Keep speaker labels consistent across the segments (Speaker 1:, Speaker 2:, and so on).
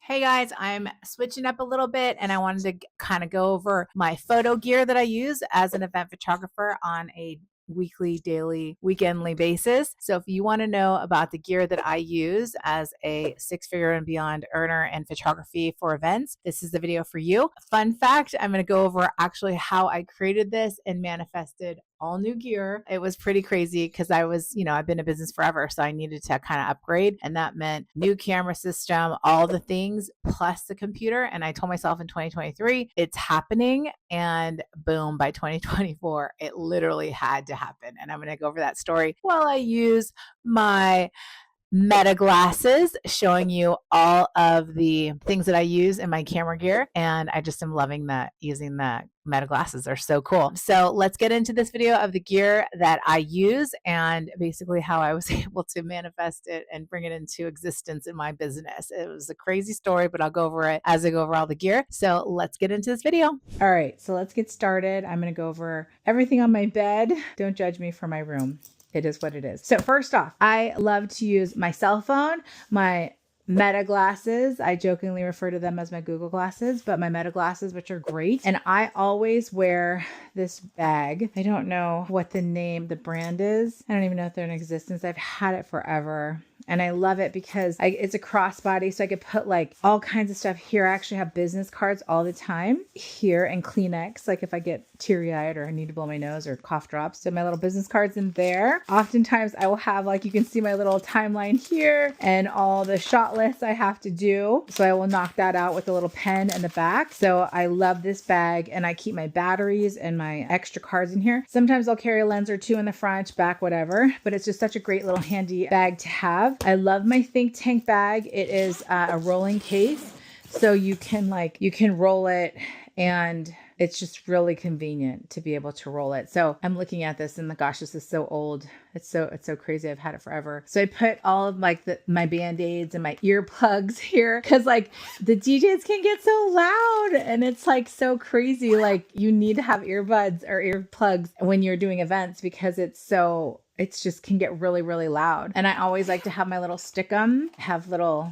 Speaker 1: Hey guys, I'm switching up a little bit and I wanted to kind of go over my photo gear that I use as an event photographer on a weekly, daily, weekendly basis. So if you want to know about the gear that I use as a six-figure and beyond earner in photography for events, this is the video for you. Fun fact, I'm going to go over actually how I created this and manifested all new gear. It was pretty crazy because I've been in business forever. So I needed to kind of upgrade. And that meant new camera system, all the things, plus the computer. And I told myself in 2023, it's happening. And boom, by 2024, it literally had to happen. And I'm going to go over that story while I use my Meta glasses, showing you all of the things that I use in my camera gear. And I just am loving that, using the Meta glasses. They're so cool. So let's get into this video of the gear that I use and basically how I was able to manifest it and bring it into existence in my business. It was a crazy story, but I'll go over it as I go over all the gear. So let's get into this video. All right, so let's get started. I'm going to go over everything on my bed. Don't judge me for my room. It is what it is. So first off, I love to use my cell phone, my Meta glasses. I jokingly refer to them as my Google glasses, but my Meta glasses, which are great. And I always wear this bag. I don't know what the brand is. I don't even know if they're in existence. I've had it forever. And I love it because it's a crossbody, so I could put like all kinds of stuff here. I actually have business cards all the time here and Kleenex, like if I get teary-eyed or I need to blow my nose or cough drops. So my little business cards in there. Oftentimes I will have, like, you can see my little timeline here and all the shot lists I have to do. So I will knock that out with a little pen in the back. So I love this bag, and I keep my batteries and my extra cards in here. Sometimes I'll carry a lens or two in the front, back, whatever, but it's just such a great little handy bag to have. I love my Think Tank bag. It is a rolling case, so you can roll it, and it's just really convenient to be able to roll it. So I'm looking at this and gosh, this is so old. It's so crazy. I've had it forever. So I put all of my Band-Aids and my earplugs here because like the DJs can get so loud and it's like so crazy. Like you need to have earbuds or earplugs when you're doing events because it's just can get really, really loud. And I always like to have my little Stickum, have little,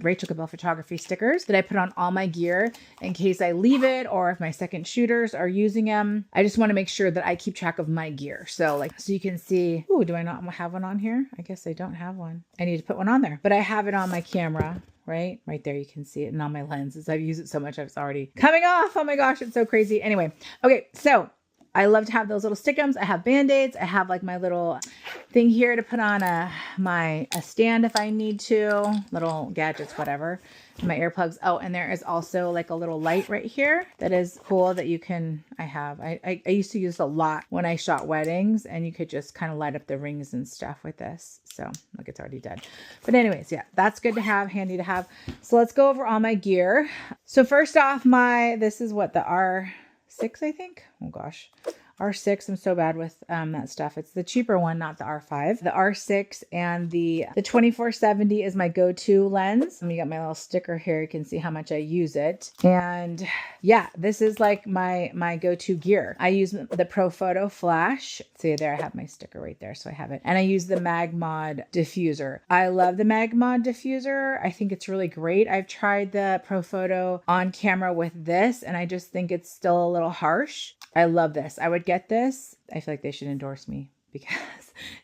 Speaker 1: Rachel Cabell Photography stickers that I put on all my gear in case I leave it or if my second shooters are using them. I just want to make sure that I keep track of my gear. So you can see, do I not have one on here? I guess I don't have one. I need to put one on there, but I have it on my camera. Right there, you can see it, and on my lenses. I've used it so much, it's already coming off. Oh my gosh, it's so crazy. Anyway, okay, so I love to have those little stickums. I have Band-Aids. I have like my little thing here to put on a stand if I need to, little gadgets, whatever. My earplugs. Oh, and there is also like a little light right here that is cool that I used to use a lot when I shot weddings, and you could just kind of light up the rings and stuff with this. So look, it's already dead. But anyways, yeah, that's good to have, handy to have. So let's go over all my gear. So first off, this is what, the R6, I think. Oh gosh. R6, I'm so bad with that stuff. It's the cheaper one, not the R5. The R6 and the 24-70 is my go-to lens. You got my little sticker here. You can see how much I use it. And yeah, this is like my go-to gear. I use the ProPhoto flash. See there, I have my sticker right there, so I have it. And I use the MagMod diffuser. I love the MagMod diffuser. I think it's really great. I've tried the ProPhoto on camera with this, and I just think it's still a little harsh. I love this. I would get this. I feel like they should endorse me because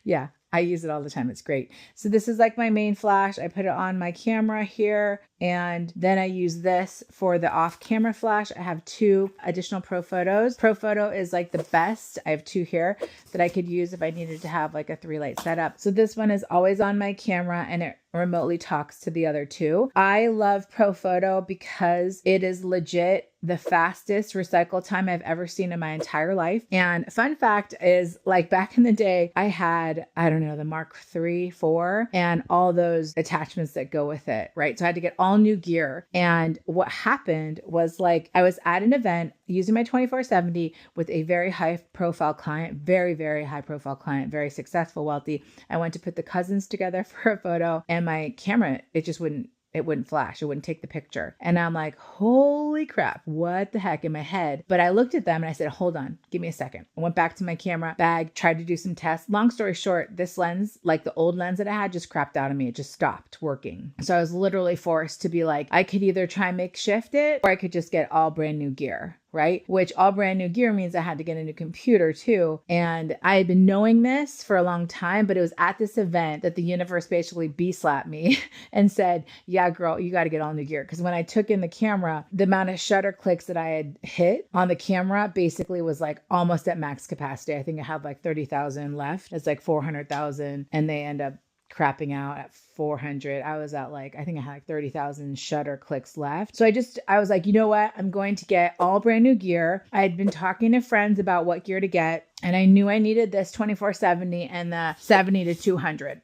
Speaker 1: yeah, I use it all the time. It's great. So this is like my main flash. I put it on my camera here, and then I use this for the off-camera flash. I have two additional ProPhotos. ProPhoto is like the best. I have two here that I could use if I needed to have like a 3-light setup. So this one is always on my camera, and it remotely talks to the other two. I love ProPhoto because it is legit the fastest recycle time I've ever seen in my entire life. And fun fact is, like, back in the day, I had, I don't know, the Mark III, 4, and all those attachments that go with it, right? So I had to get all new gear. And what happened was, like, I was at an event using my 24-70 with a very high profile client, very, very high profile client, very successful, wealthy. I went to put the cousins together for a photo, and my camera, it It wouldn't flash. It wouldn't take the picture. And I'm like, holy crap, what the heck in my head? But I looked at them and I said, hold on, give me a second. I went back to my camera bag, tried to do some tests. Long story short, this lens, like the old lens that I had, just crapped out on me. It just stopped working. So I was literally forced to be like, I could either try and makeshift it or I could just get all brand new gear. Right? Which all brand new gear means I had to get a new computer too. And I had been knowing this for a long time, but it was at this event that the universe basically slapped me and said, yeah, girl, you got to get all new gear. Because when I took in the camera, the amount of shutter clicks that I had hit on the camera basically was like almost at max capacity. I think I had like 30,000 left. It's like 400,000 and they end up crapping out at 400. I was at like, I think I had like 30,000 shutter clicks left. So I was like, you know what? I'm going to get all brand new gear. I had been talking to friends about what gear to get. And I knew I needed this 2470 and the 70 to 200.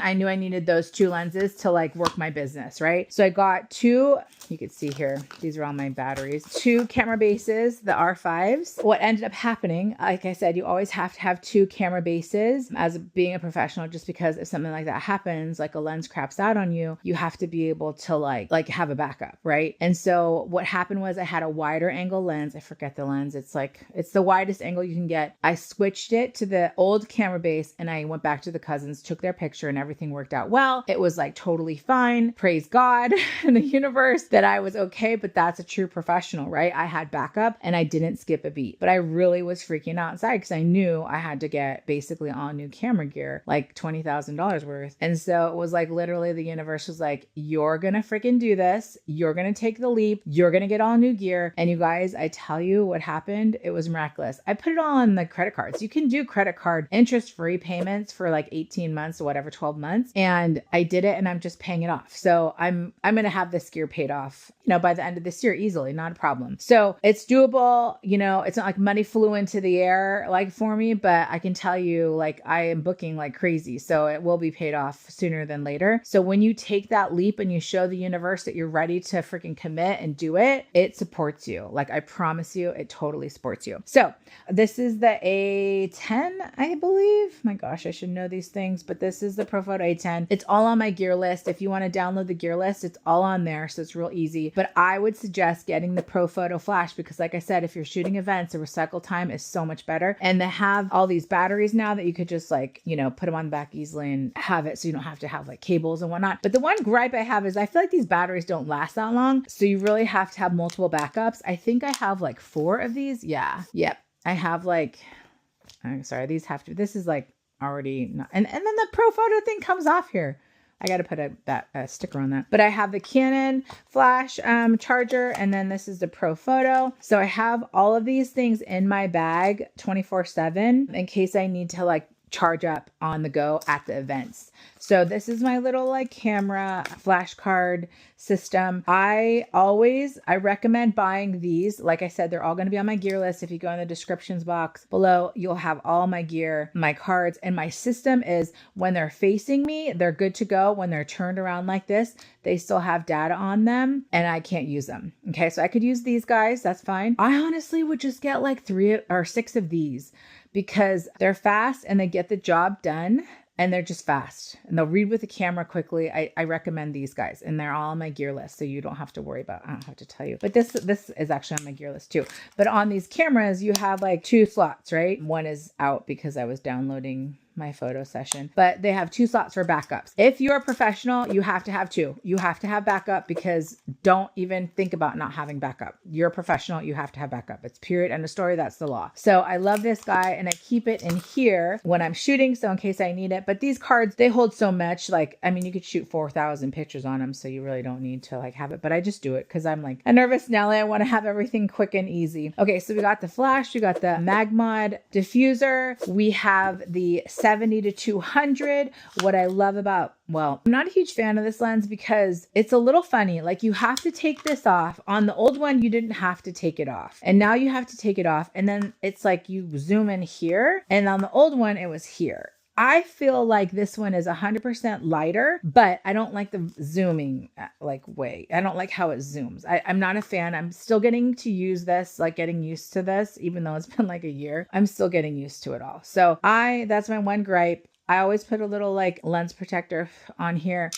Speaker 1: I knew I needed those two lenses to like work my business, right? So I got two, you can see here, these are all my batteries, two camera bases, the R5s. What ended up happening, like I said, you always have to have two camera bases as being a professional, just because if something like that happens, like a lens craps out on you, you have to be able to like have a backup, right? And so what happened was I had a wider angle lens. I forget the lens. It's the widest angle you can get. I switched it to the old camera base and I went back to the cousins, took their picture and everything worked out well. It was like totally fine. Praise God and the universe that I was okay, but that's a true professional, right? I had backup and I didn't skip a beat, but I really was freaking out inside because I knew I had to get basically all new camera gear, like $20,000 worth. And so it was like literally the universe was like, you're going to freaking do this. You're going to take the leap. You're going to get all new gear. And you guys, I tell you what happened. It was miraculous. I put it all on the credit cards. You can do credit card interest-free payments for like 18 months or whatever, 12 months. And I did it and I'm just paying it off. So I'm going to have this gear paid off, by the end of this year easily, not a problem. So it's doable. It's not like money flew into the air like for me, but I can tell you like I am booking like crazy. So it will be paid off sooner than later. So when you take that leap and you show the universe that you're ready to freaking commit and do it, it supports you. Like I promise you, it totally supports you. So this is the A10, I believe. My gosh, I should know these things, but this is the ProPhoto A10. It's all on my gear list. If you want to download the gear list, it's all on there. So it's real easy, but I would suggest getting the ProPhoto Flash because like I said, if you're shooting events, the recycle time is so much better. And they have all these batteries now that you could just like, put them on the back easily and have it. So you don't have to have like cables and whatnot. But the one gripe I have is I feel like these batteries don't last that long. So you really have to have multiple backups. I think I have like 4 of these. Yeah. Yep. I have like, I'm sorry, this is like already not, and then the ProPhoto thing comes off here. I got to put a sticker on that, but I have the Canon flash charger, and then this is the ProPhoto. So I have all of these things in my bag 24/7 in case I need to like charge up on the go at the events. So this is my little like camera flash card system. I recommend buying these. Like I said, they're all going to be on my gear list. If you go in the descriptions box below, you'll have all my gear, my cards, and my system is when they're facing me, they're good to go. When they're turned around like this, they still have data on them and I can't use them. Okay. So I could use these guys. That's fine. I honestly would just get like 3 or 6 of these because they're fast and they get the job done. And they're just fast and they'll read with the camera quickly. I recommend these guys and they're all on my gear list. So you don't have to worry about, I don't have to tell you, but this is actually on my gear list too. But on these cameras, you have like 2 slots, right? One is out because I was downloading my photo session, but they have 2 slots for backups. If you're a professional, you have to have 2. You have to have backup because don't even think about not having backup. You're a professional, you have to have backup. It's period, end of story. That's the law. So I love this guy and I keep it in here when I'm shooting. So in case I need it, but these cards, they hold so much. Like, I mean, you could shoot 4,000 pictures on them. So you really don't need to like have it, but I just do it because I'm like a nervous Nelly. I want to have everything quick and easy. Okay. So we got the flash, we got the Magmod diffuser. We have the 70 to 200. What I love about, well, I'm not a huge fan of this lens because it's a little funny. Like you have to take this off. On the old one, you didn't have to take it off. And now you have to take it off. And then it's like you zoom in here. And on the old one, it was here. I feel like this one is 100% lighter, but I don't like the zooming like way. I don't like how it zooms. I'm not a fan. I'm still getting to use this, like getting used to this, even though it's been like a year. I'm still getting used to it all. So that's my one gripe. I always put a little like lens protector on here.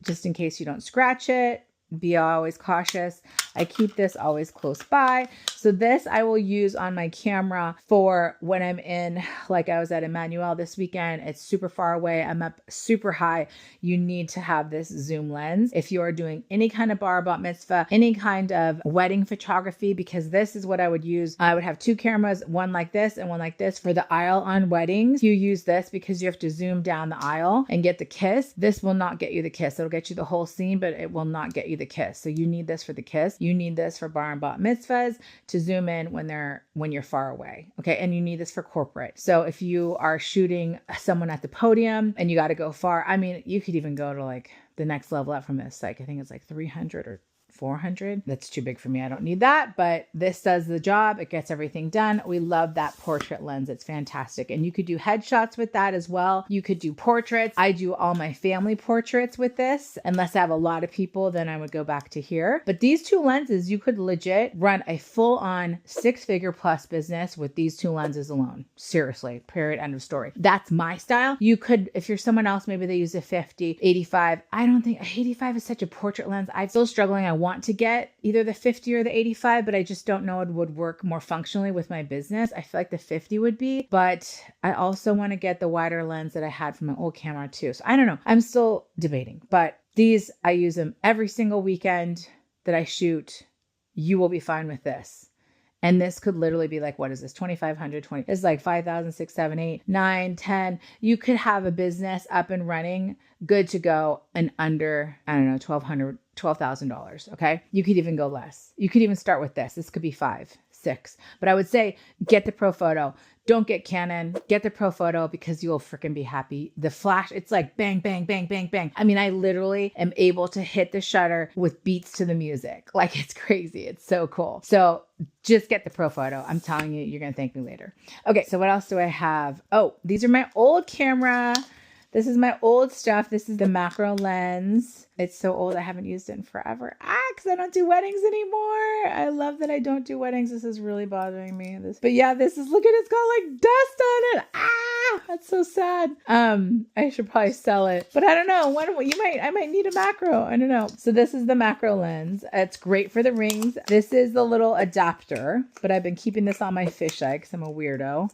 Speaker 1: just in case you don't scratch it. Be always cautious. I keep this always close by. So this I will use on my camera for when I'm in, like I was at Emmanuel this weekend. It's super far away. I'm up super high. You need to have this zoom lens. If you are doing any kind of bar bat mitzvah, any kind of wedding photography, because this is what I would use. I would have two cameras, one like this and one like this for the aisle on weddings. You use this because you have to zoom down the aisle and get the kiss. This will not get you the kiss. It'll get you the whole scene, but it will not get you the kiss. So you need this for the kiss. You need this for bar and bat mitzvahs to zoom in when you're far away. Okay. And you need this for corporate. So if you are shooting someone at the podium and you got to go far, I mean, you could even go to like the next level up from this. Like, I think it's like 300 or 400. That's too big for me. I don't need that, but this does the job. It gets everything done. We love that portrait lens. It's fantastic. And you could do headshots with that as well. You could do portraits. I do all my family portraits with this. Unless I have a lot of people, then I would go back to here. But these two lenses, you could legit run a full-on 6-figure plus business with these two lenses alone. Seriously, period, end of story. That's my style. You could, if you're someone else, maybe they use a 50, 85. I don't think 85 is such a portrait lens. I'm still struggling. I want to get either the 50 or the 85, but I just don't know it would work more functionally with my business. I feel like the 50 would be, but I also want to get the wider lens that I had from my old camera too. So I don't know. I'm still debating, but these, I use them every single weekend that I shoot. You will be fine with this. And this could literally be like, what is this? 2,500, 20. It's like 5,000, 6, 7, 8, 9, 10. You could have a business up and running, good to go, and under, I don't know, $12,000. Okay. You could even go less. You could even start with this. This could be 5, 6, but I would say get the Pro Photo. Don't get Canon, get the Pro Photo because you'll freaking be happy. The flash, it's like bang, bang, bang, bang, bang. I mean, I literally am able to hit the shutter with beats to the music. Like, it's crazy. It's so cool. So just get the Pro Photo. I'm telling you, you're going to thank me later. Okay. So what else do I have? Oh, these are my old camera. This is my old stuff. This is the macro lens. It's so old. I haven't used it in forever. Because I don't do weddings anymore. I love that I don't do weddings. This is really bothering me. But yeah, this is, look at it. It's got like dust on it. That's so sad. I should probably sell it, but I don't know. I might need a macro. I don't know. So this is the macro lens. It's great for the rings. This is the little adapter, but I've been keeping this on my fisheye because I'm a weirdo.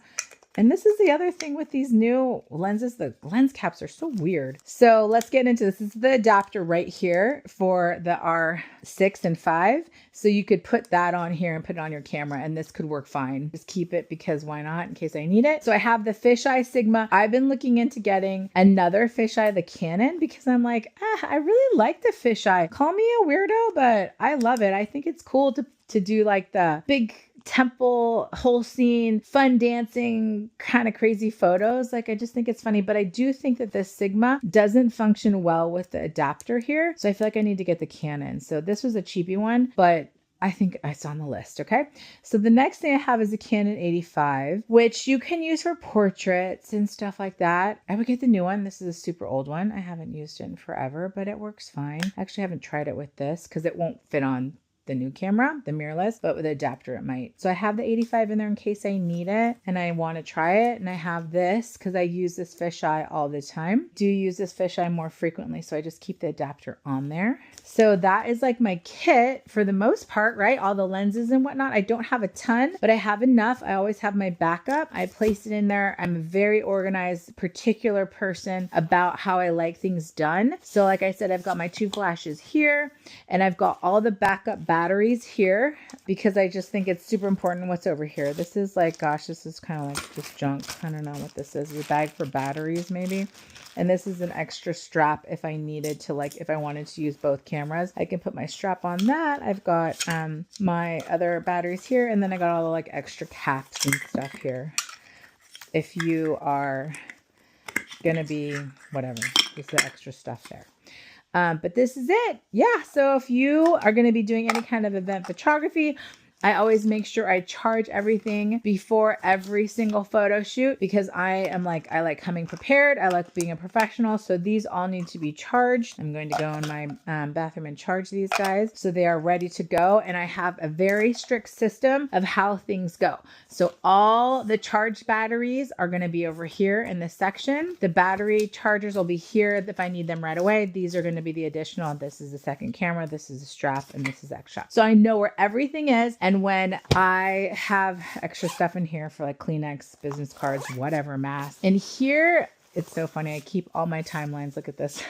Speaker 1: And this is the other thing with these new lenses. The lens caps are so weird. So let's get into this. This is the adapter right here for the R6 and 5. So you could put that on here and put it on your camera, and this could work fine. Just keep it because why not, in case I need it. So I have the fisheye Sigma. I've been looking into getting another fisheye, the Canon, because I'm like, I really like the fisheye. Call me a weirdo, but I love it. I think it's cool to do like the big temple, whole scene, fun dancing, kind of crazy photos. Like, I just think it's funny, but I do think that this Sigma doesn't function well with the adapter here. So I feel like I need to get the Canon. So this was a cheapy one, but I think it's on the list. Okay. So the next thing I have is a Canon 85, which you can use for portraits and stuff like that. I would get the new one. This is a super old one. I haven't used it in forever, but it works fine. Actually, I haven't tried it with this because it won't fit on the new camera, the mirrorless, but with the adapter it might. So I have the 85 in there in case I need it and I want to try it. And I have this because I use this fisheye all the time. Do use this fisheye more frequently, so I just keep the adapter on there. So that is like my kit for the most part, right? All the lenses and whatnot. I don't have a ton, but I have enough. I always have my backup. I place it in there. I'm a very organized, particular person about how I like things done. So like I said, I've got my 2 flashes here and I've got all the backup batteries here because I just think it's super important what's over here. This is like, gosh, this is kind of like just junk. I don't know what this is. A bag for batteries maybe. And this is an extra strap if I needed to, like, if I wanted to use both cameras, I can put my strap on that. I've got my other batteries here, and then I got all the like extra caps and stuff here. If you are gonna be whatever, just the extra stuff there. But this is it. Yeah. So if you are going to be doing any kind of event photography, I always make sure I charge everything before every single photo shoot because I like coming prepared. I like being a professional. So these all need to be charged. I'm going to go in my bathroom and charge these guys so they are ready to go. And I have a very strict system of how things go. So all the charged batteries are going to be over here in this section. The battery chargers will be here if I need them right away. These are going to be the additional. This is the second camera. This is a strap and this is extra. So I know where everything is. And when I have extra stuff in here for like Kleenex, business cards, whatever, masks. And here, it's so funny. I keep all my timelines. Look at this.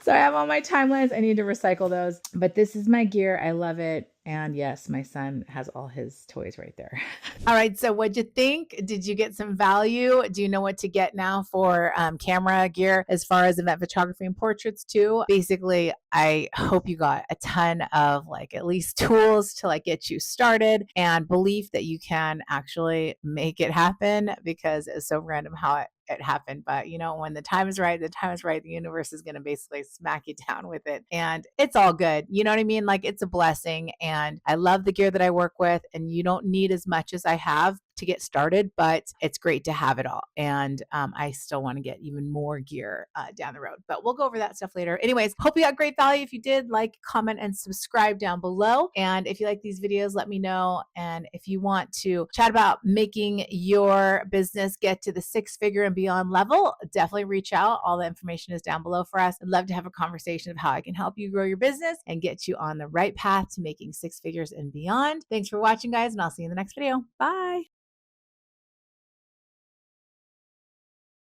Speaker 1: So I have all my timelines. I need to recycle those. But this is my gear. I love it. And yes, my son has all his toys right there. All right. So what'd you think? Did you get some value? Do you know what to get now for camera gear as far as event photography and portraits too? Basically, I hope you got a ton of like at least tools to like get you started and belief that you can actually make it happen, because it's so random how it happened. But you know, when the time is right, the time is right. The universe is going to basically smack you down with it. And it's all good. You know what I mean? Like it's a blessing. And I love the gear that I work with. And you don't need as much as I have to get started, but it's great to have it all. And I still want to get even more gear down the road, but we'll go over that stuff later. Anyways, hope you got great value. If you did, like, comment, and subscribe down below. And if you like these videos, let me know. And if you want to chat about making your business get to the 6-figure and beyond level, definitely reach out. All the information is down below for us. I'd love to have a conversation of how I can help you grow your business and get you on the right path to making 6 figures and beyond. Thanks for watching, guys, and I'll see you in the next video. Bye.